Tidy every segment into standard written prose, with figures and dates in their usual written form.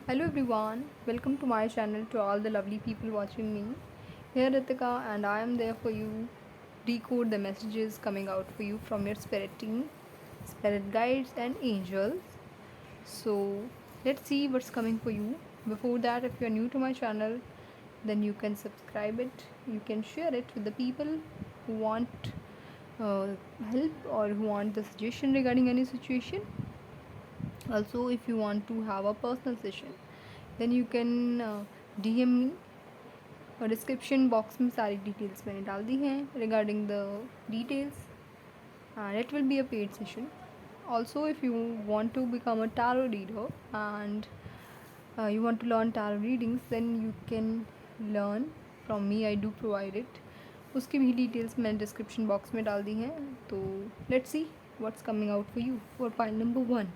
Hello everyone, welcome to my channel to all the lovely people watching me. Here Ritika and I am there for you. Decode the messages coming out for you from your spirit team, spirit guides and angels. So let's see what's coming for you. Before that, if you are new to my channel, then you can subscribe it, you can share it with the people who want uh, help or who want the suggestion regarding any situation. Also, if you want to have a personal session, then you can DM me. और description box में सारी details मैंने डाल दी हैं regarding the details and it will be a paid session. Also, if you want to become a tarot reader and you want to learn tarot readings, then you can learn from me. I do provide it. उसकी भी details मैंने description box में डाल दी हैं. तो let's see what's coming out for you for pile number 1.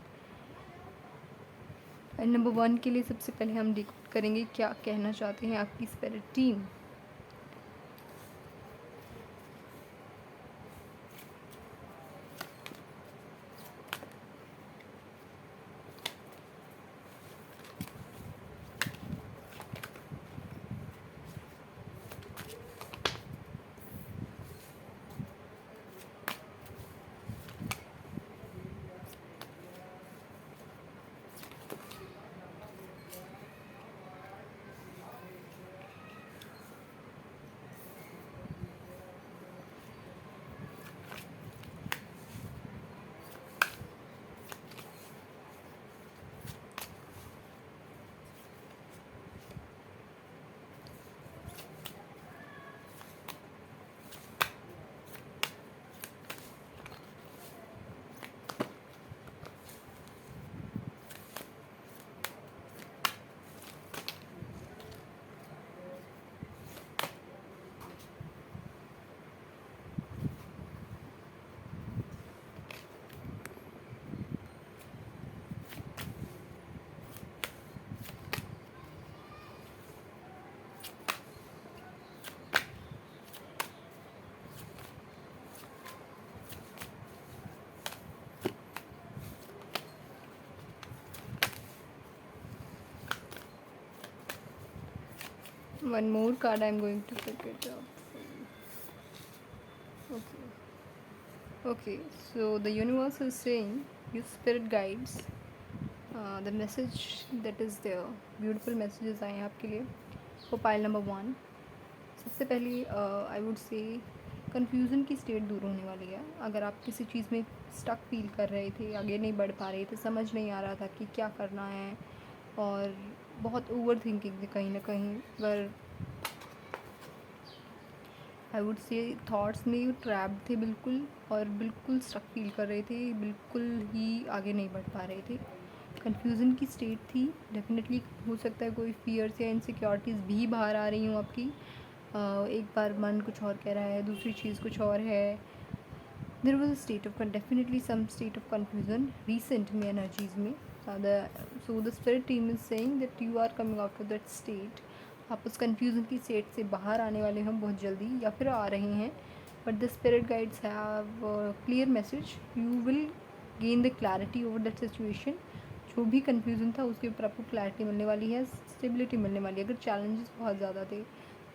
Pile number 1 के लिए सबसे पहले हम डिकोड करेंगे क्या कहना चाहते हैं आपकी spirit team. One more card I'm going to pick it up for you. Okay, so the universe is saying, you spirit guides, the message that is there, beautiful messages आए हैं आपके लिए for pile number 1. सबसे पहले I would say confusion की state दूर होने वाली है. अगर आप किसी चीज़ में स्टक फील कर रहे थे, आगे नहीं बढ़ पा रहे थे, समझ नहीं आ रहा था कि क्या करना है और बहुत ओवर थिंकिंग थी कहीं ना कहीं, पर आई वुड से थॉट्स में ट्रैप थे बिल्कुल, और बिल्कुल स्टक फील कर रहे थे, बिल्कुल ही आगे नहीं बढ़ पा रहे थे. कन्फ्यूज़न की स्टेट थी. डेफिनेटली हो सकता है कोई फियर्स या इनसिक्योरिटीज़ भी बाहर आ रही हूँ आपकी. एक बार मन कुछ और कह रहा है, दूसरी चीज़ कुछ और है. There was a state of definitely some state of confusion recent में एनर्जीज़ में. So the spirit team is saying that you are coming out of that state. आप उस कन्फ्यूज़न की स्टेट से बाहर आने वाले हैं बहुत जल्दी, या फिर आ रहे हैं. But the spirit guides have clear message. You will gain the clarity over that situation. जो भी कन्फ्यूज़न था उसके ऊपर आपको क्लैरिटी मिलने वाली है, स्टेबिलिटी मिलने वाली है. अगर चैलेंजेस बहुत ज़्यादा थे,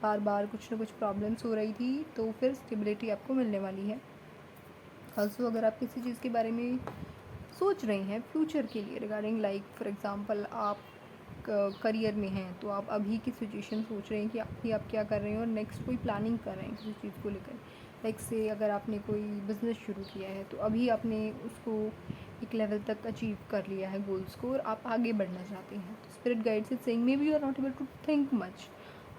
बार बार कुछ ना कुछ प्रॉब्लम्स हो रही थी, तो फिर स्टेबिलिटी आपको मिलने वाली है. ऑल्सो अगर आप किसी चीज़ के बारे में सोच रहे हैं फ्यूचर के लिए रिगार्डिंग, लाइक फॉर एग्ज़ाम्पल आप करियर में हैं, तो आप अभी की सिचुएशन सोच रहे हैं कि अभी आप क्या कर रहे हैं और नेक्स्ट कोई प्लानिंग कर रहे हैं किसी चीज़ को लेकर. लाइक से अगर आपने कोई बिज़नेस शुरू किया है, तो अभी आपने उसको एक लेवल तक अचीव कर लिया है गोल्स को, और आप आगे बढ़ना चाहते हैं. तो spirit guides is saying maybe you are not able to think much.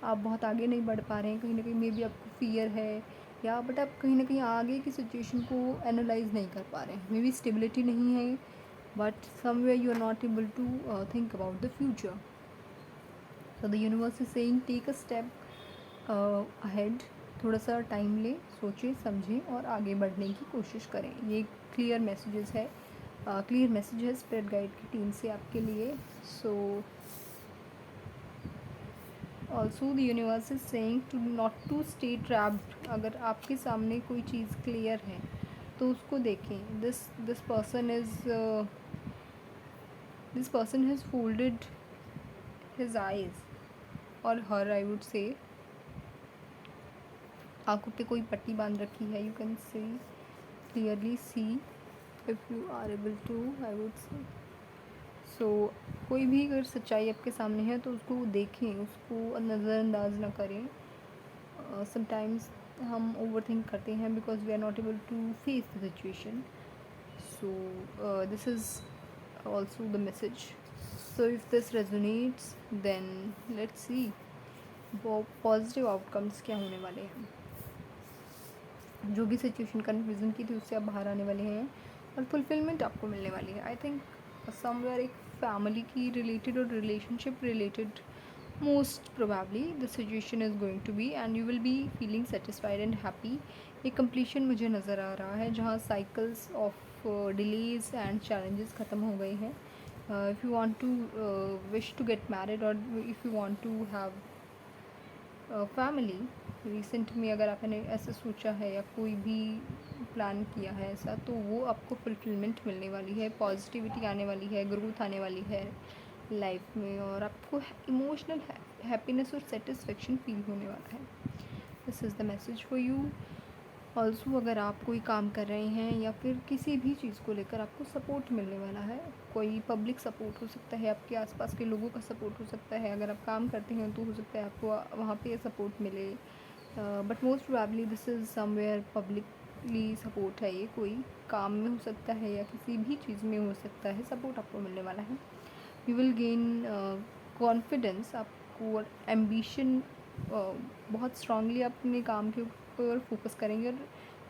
आप बहुत आगे नहीं बढ़ पा रहे हैं, कहीं ना कहीं मे बी आपको फियर है, या बट आप कहीं ना कहीं आगे की सिचुएशन को एनालाइज नहीं कर पा रहे हैं. मे बी स्टेबिलिटी नहीं है, but somewhere you are not able to think about the future. So the universe is saying take a step ahead. थोड़ा सा टाइम लें, सोचें समझें और आगे बढ़ने की कोशिश करें. ये क्लियर मैसेजेस है, क्लियर मैसेज है स्पिरिट गाइड की टीम से आपके लिए. So also the universe is saying to not to stay trapped. अगर आपके सामने कोई चीज़ क्लियर है तो उसको देखें. This person has folded his eyes or her, I would say. आँखों पे कोई पट्टी बांध रखी है, you can see clearly see if you are able to, I would say. So कोई भी अगर सच्चाई आपके सामने है तो उसको देखें, उसको नज़रअंदाज ना करें. Sometimes हम ओवर थिंक करते हैं because we are not able to face the situation. So this is also the message. So if this resonates, then let's see वो पॉजिटिव आउटकम्स क्या होने वाले हैं. जो भी सिचुएशन कन्फ्यूज़न की थी उससे आप बाहर आने वाले हैं और फुलफिलमेंट आपको मिलने वाली है. आई थिंक समवेयर एक फैमिली की रिलेटेड और relationship related most probably the situation is going to be and you will be feeling satisfied and happy. एक कंप्लीशन मुझे नज़र आ रहा है जहाँ cycles of delays and challenges ख़त्म हो गए हैं. If you want to wish to get married और if you want to have family recent में, अगर आपने ऐसा सोचा है या कोई भी प्लान किया है ऐसा, तो वो आपको फुलफिलमेंट मिलने वाली है, पॉजिटिविटी आने वाली है, ग्रोथ आने वाली है लाइफ में और आपको इमोशनल हैप्पीनेस और सेटिस्फेक्शन फील होने वाला है. This is the message for you. Also अगर आप कोई काम कर रहे हैं या फिर किसी भी चीज़ को लेकर आपको सपोर्ट मिलने वाला है. कोई पब्लिक सपोर्ट हो सकता है, आपके आसपास के लोगों का सपोर्ट हो सकता है. अगर आप काम करते हैं तो हो सकता है आपको वहाँ पे सपोर्ट मिले. But most probably this is somewhere publicly support है. ये कोई काम में हो सकता है या किसी भी चीज़ में हो सकता है, सपोर्ट आपको मिलने वाला है. You will gain confidence. आपको एम्बिशन बहुत स्ट्रांगली अपने काम के ऊपर फोकस करेंगे और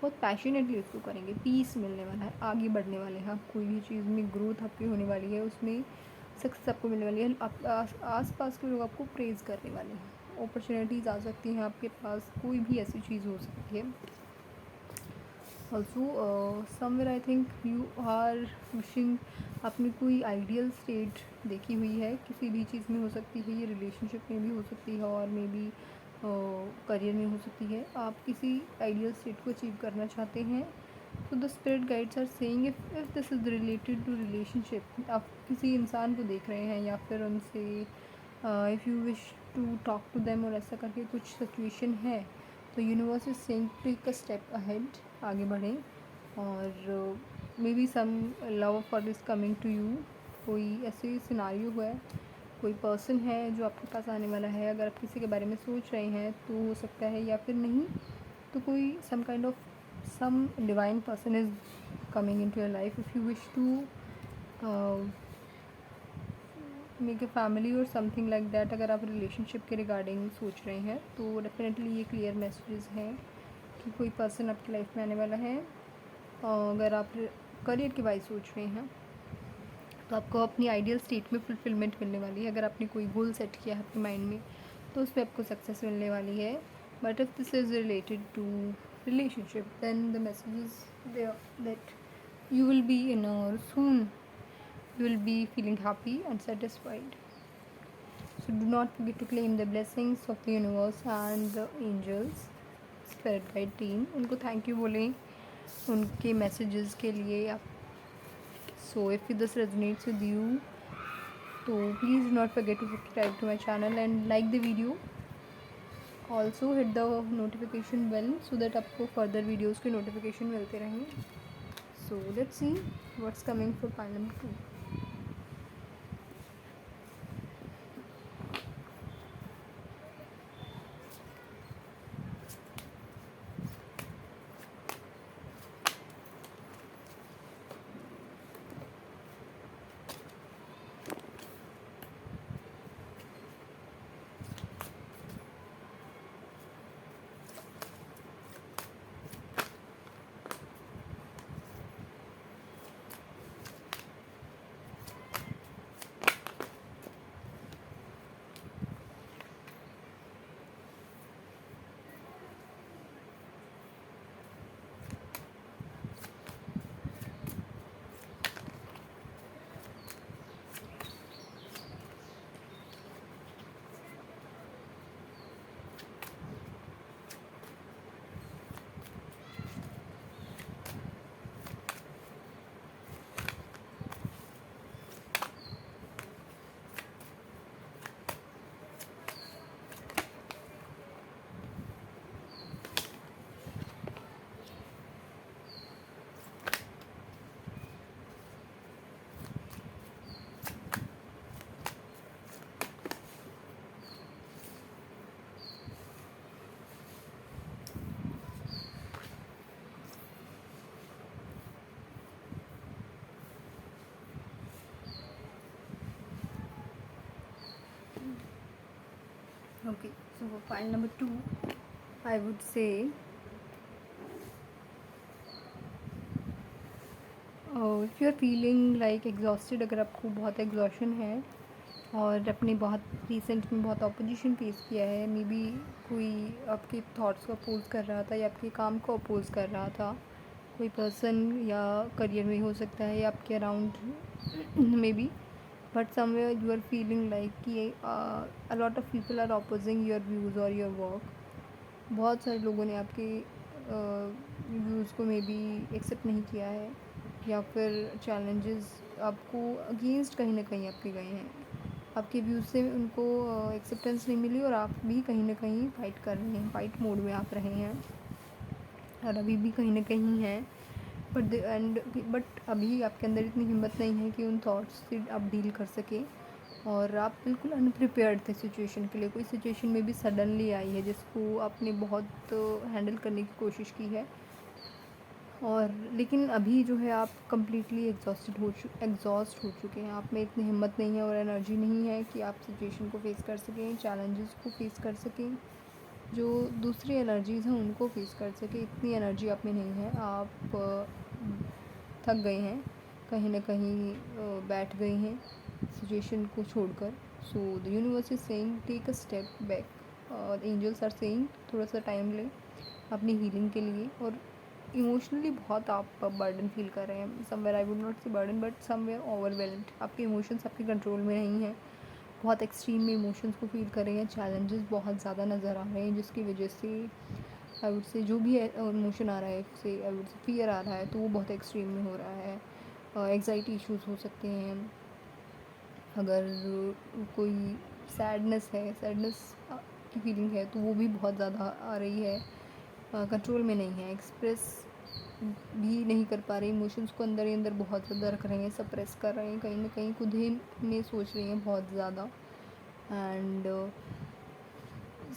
बहुत पैशनेटली उसको करेंगे. पीस मिलने वाला है, आगे बढ़ने वाले हैं आप. कोई भी चीज़ में ग्रोथ आपकी होने वाली है, उसमें सक्सेस आपको मिलने वाली है. आप आस पास के लोग आपको प्रेज़ करने वाले हैं. अपॉर्चुनिटीज़ आ सकती हैं आपके पास, कोई भी ऐसी चीज़ हो सकती है. Also somewhere I think you are wishing, आपने कोई आइडियल स्टेट देखी हुई है, किसी भी चीज़ में हो सकती है. ये रिलेशनशिप में भी हो सकती है और मे बी करियर में हो सकती है. आप किसी आइडियल स्टेट को अचीव करना चाहते हैं. तो the spirit guides are saying if this is related to relationship, आप किसी इंसान को देख रहे हैं या फिर उनसे if you wish to talk to them और ऐसा करके कुछ सिचुएशन है, तो universe is saying take a step ahead, आगे बढ़ें. और maybe some love for is coming to you. कोई ऐसे सिनारियो है, कोई पर्सन है जो आपके पास आने वाला है. अगर आप किसी के बारे में सोच रहे हैं तो हो सकता है, या फिर नहीं तो कोई some kind of some divine person is coming in to your life. If you wish to make a family और समथिंग लाइक दैट, अगर आप रिलेशनशिप के रिगार्डिंग सोच रहे हैं तो डेफिनेटली ये क्लियर मैसेजेस हैं कि कोई पर्सन आपकी लाइफ में आने वाला है. अगर आप करियर के वाइज सोच रहे हैं तो आपको अपनी आइडियल स्टेट में फुलफिलमेंट मिलने वाली है. अगर आपने कोई गोल सेट किया है अपने माइंड में तो उस पर आपको सक्सेस मिलने वाली है. But if this is related to relationship, then the message is that you will be in or soon you will be feeling happy and satisfied. So do not forget to claim the blessings of the universe and the angels, spirit guide team. उनको thank you बोलें उनके messages के लिए. आप so if this resonates with you, so please do not forget to subscribe to my channel and like the video. Also hit the notification bell so that आपको further videos के notification मिलते रहें. So let's see what's coming for pile number 2. Okay, so for file number 2, I would say if you are feeling like exhausted, अगर आपको बहुत exhaustion है और अपने बहुत रिसेंट में बहुत अपोजिशन फेस किया है, मे बी कोई आपके थॉट्स को अपोज कर रहा था या आपके काम को अपोज कर रहा था, कोई पर्सन या करियर में हो सकता है या आपके around maybe, but somewhere you are feeling like कि a lot of people are opposing your views और योर वर्क। बहुत सारे लोगों ने आपके व्यूज़ को मे बी एक्सेप्ट नहीं किया है या फिर चैलेंजेस आपको अगेंस्ट कहीं ना कहीं आपके गए हैं, आपके व्यूज़ से उनको एक्सेप्टेंस नहीं मिली और आप भी कहीं ना कहीं फ़ाइट कर रहे हैं, फ़ाइट मोड में आप रहे हैं और अभी भी कहीं ना कहीं हैं, बट अभी आपके अंदर इतनी हिम्मत नहीं है कि उन थॉट्स से आप डील कर सकें और आप बिल्कुल अनप्रिपेयर्ड थे सिचुएशन के लिए। कोई सिचुएशन में भी सडनली आई है जिसको आपने बहुत हैंडल करने की कोशिश की है और लेकिन अभी जो है आप कम्प्लीटली एग्जॉस्ट हो चुके हैं, आप में इतनी हिम्मत नहीं है और एनर्जी नहीं है कि आप सिचुएशन को फेस कर सकें, चैलेंजेस को फेस कर सकें, जो दूसरी एनर्जीज़ हैं उनको फेस कर सकें। इतनी एनर्जी आप में नहीं है, आप थक गए हैं, कहीं ना कहीं बैठ गए हैं सिचुएशन को छोड़कर। So the universe is saying take a step back और एंजल्स आर सेइंग थोड़ा सा टाइम लें अपनी हीलिंग के लिए। और इमोशनली बहुत आप बर्डन फील कर रहे हैं, समवेयर आई वुड नॉट से बर्डन बट समवेयर ओवरवेल्म्ड, आपके इमोशंस आपके कंट्रोल में नहीं है, बहुत एक्सट्रीम में इमोशंस को फील कर रहे हैं, चैलेंजेस बहुत ज़्यादा नज़र आ रहे हैं जिसकी वजह से आई वुड से जो भी इमोशन आ रहा है, से आई वुड से फियर आ रहा है तो वो बहुत एक्सट्रीम में हो रहा है। एग्जाइटी इश्यूज़ हो सकते हैं, अगर कोई सैडनेस है, सैडनेस की फीलिंग है तो वो भी बहुत ज़्यादा आ रही है, कंट्रोल में नहीं है, एक्सप्रेस भी नहीं कर पा रहे, इमोशंस को अंदर ही अंदर बहुत ज़्यादा रख रहे हैं, सप्रेस कर रहे हैं, कहीं ना कहीं खुद ही में सोच रही हैं बहुत ज़्यादा। एंड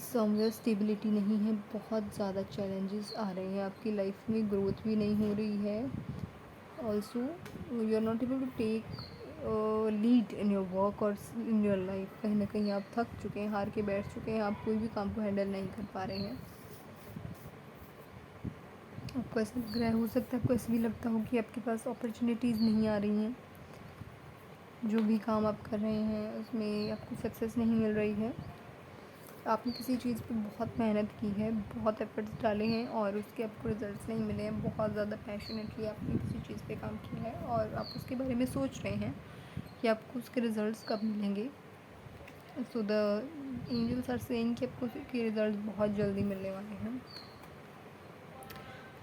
समवेयर स्टेबिलिटी नहीं है, बहुत ज़्यादा चैलेंजेस आ रहे हैं आपकी लाइफ में, ग्रोथ भी नहीं हो रही है। Also you are not able to take lead in your work और इन योर लाइफ, कहीं ना कहीं आप थक चुके हैं, हार के बैठ चुके हैं, आप कोई भी काम को हैंडल नहीं कर पा रहे हैं। आपको ऐसा लग रहा है, हो सकता है आपको ऐसा भी लगता हो कि आपके पास अपॉर्चुनिटीज़ नहीं आ रही हैं, जो भी काम आप कर रहे हैं उसमें आपको सक्सेस नहीं मिल रही है, आपने किसी चीज़ पे बहुत मेहनत की है, बहुत एफर्ट्स डाले हैं और उसके आपको रिजल्ट्स नहीं मिले हैं, बहुत ज़्यादा पैशनेटली आपने किसी चीज़ पे काम किया है और आप उसके बारे में सोच रहे हैं कि आपको उसके रिज़ल्ट्स कब मिलेंगे। So the angels are saying कि आपको उसके रिज़ल्ट बहुत जल्दी मिलने वाले हैं,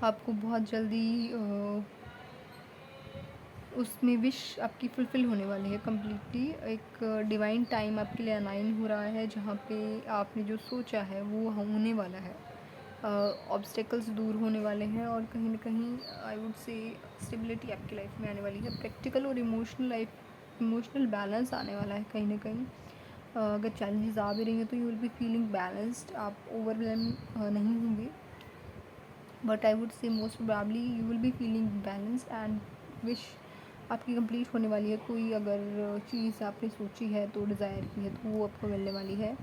आपको बहुत जल्दी उसमें विश आपकी फुलफ़िल होने वाली है कम्प्लीटली। एक डिवाइन टाइम आपके लिए अलाइन हो रहा है जहाँ पे आपने जो सोचा है वो होने वाला है, ऑब्स्टेकल्स दूर होने वाले हैं और कहीं ना कहीं आई वुड से स्टेबिलिटी आपकी लाइफ में आने वाली है, प्रैक्टिकल और इमोशनल बैलेंस आने वाला है कहीं ना कहीं। अगर चैलेंजेस आ भी रही हैं तो you will be feeling balanced, आप ओवरवेलम नहीं होंगे, but I would say most probably you will be feeling balance and wish आपकी कंप्लीट होने वाली है। कोई अगर चीज़ आपने सोची है तो डिज़ायर की है तो वो आपको मिलने वाली है।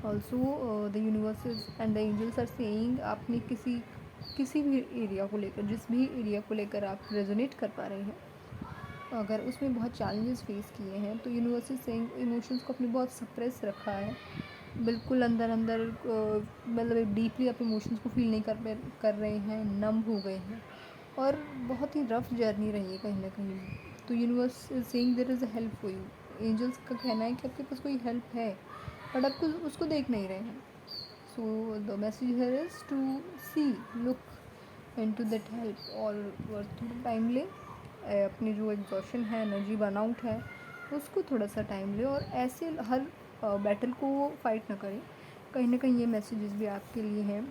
Also the universes and the angels are saying आपने किसी भी एरिया को लेकर, जिस भी एरिया को लेकर आप रेजोनेट कर पा रहे हैं, अगर उसमें बहुत चैलेंजेस फेस किए हैं तो यूनिवर्सेस सेइंग इमोशंस को आपने बहुत सप्रेस रखा है, बिल्कुल अंदर अंदर मतलब डीपली आप इमोशंस को फील नहीं कर रहे हैं, नम हो गए हैं और बहुत ही रफ जर्नी रही है कहीं ना कहीं। तो universe is saying there is a help for you, angels का कहना है कि आपके पास कोई हेल्प है बट आपको उसको देख नहीं रहे हैं। So the message here is to see, look into that help और थोड़ा टाइम ले, अपनी जो एग्जॉशन है, एनर्जी बर्नआउट है, उसको थोड़ा सा टाइम ले और ऐसे हर बैटल को फाइट ना करें। कहीं ना कहीं ये मैसेजेस भी आपके लिए हैं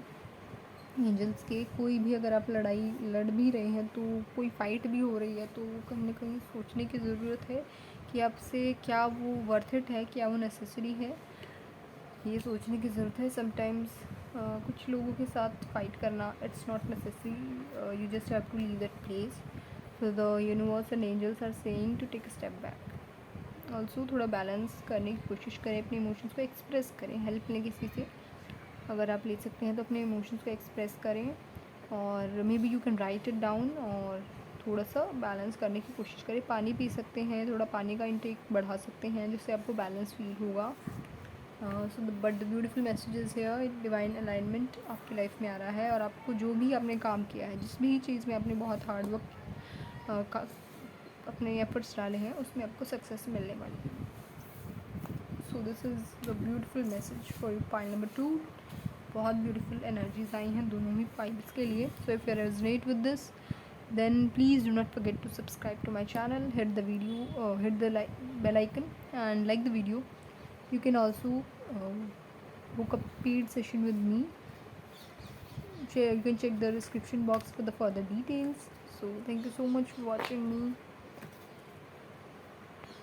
एंजल्स के। कोई भी अगर आप लड़ाई लड़ भी रहे हैं तो कोई फ़ाइट भी हो रही है तो कहीं ना कहीं सोचने की ज़रूरत है कि आपसे क्या वो वर्थ इट है, क्या वो नेसेसरी है, ये सोचने की ज़रूरत है। समटाइम्स कुछ लोगों के साथ फ़ाइट करना it's not necessary, you just have to leave that place. So the universe and angels are saying to take a step back also थोड़ा बैलेंस करने की कोशिश करें, अपने इमोशंस को एक्सप्रेस करें, हेल्प लें किसी से। अगर आप ले सकते हैं तो अपने इमोशंस को एक्सप्रेस करें, और maybe you can write it down, और थोड़ा सा बैलेंस करने की कोशिश करें। पानी पी सकते हैं, थोड़ा पानी का इंटेक बढ़ा सकते हैं, जिससे आपको बैलेंस फील होगा। So but the beautiful message is here, divine alignment आपकी लाइफ में आ रहा है, और आपको जो भी आपने काम किया है, जिस भी चीज़ में आपने बहुत हार्ड वर्क का अपने एफर्ट्स डाले हैं, उसमें आपको सक्सेस मिलने वाली है। So this is the beautiful message for you pile number 2। बहुत ब्यूटीफुल एनर्जीज आई हैं दोनों ही पाइल्स के लिए। So if you resonate with this, then please do not forget to subscribe to my channel, hit the video, hit the bell icon and like the video. You can also book a paid session with me. You can check the description box for the further details. So thank you so much for watching me.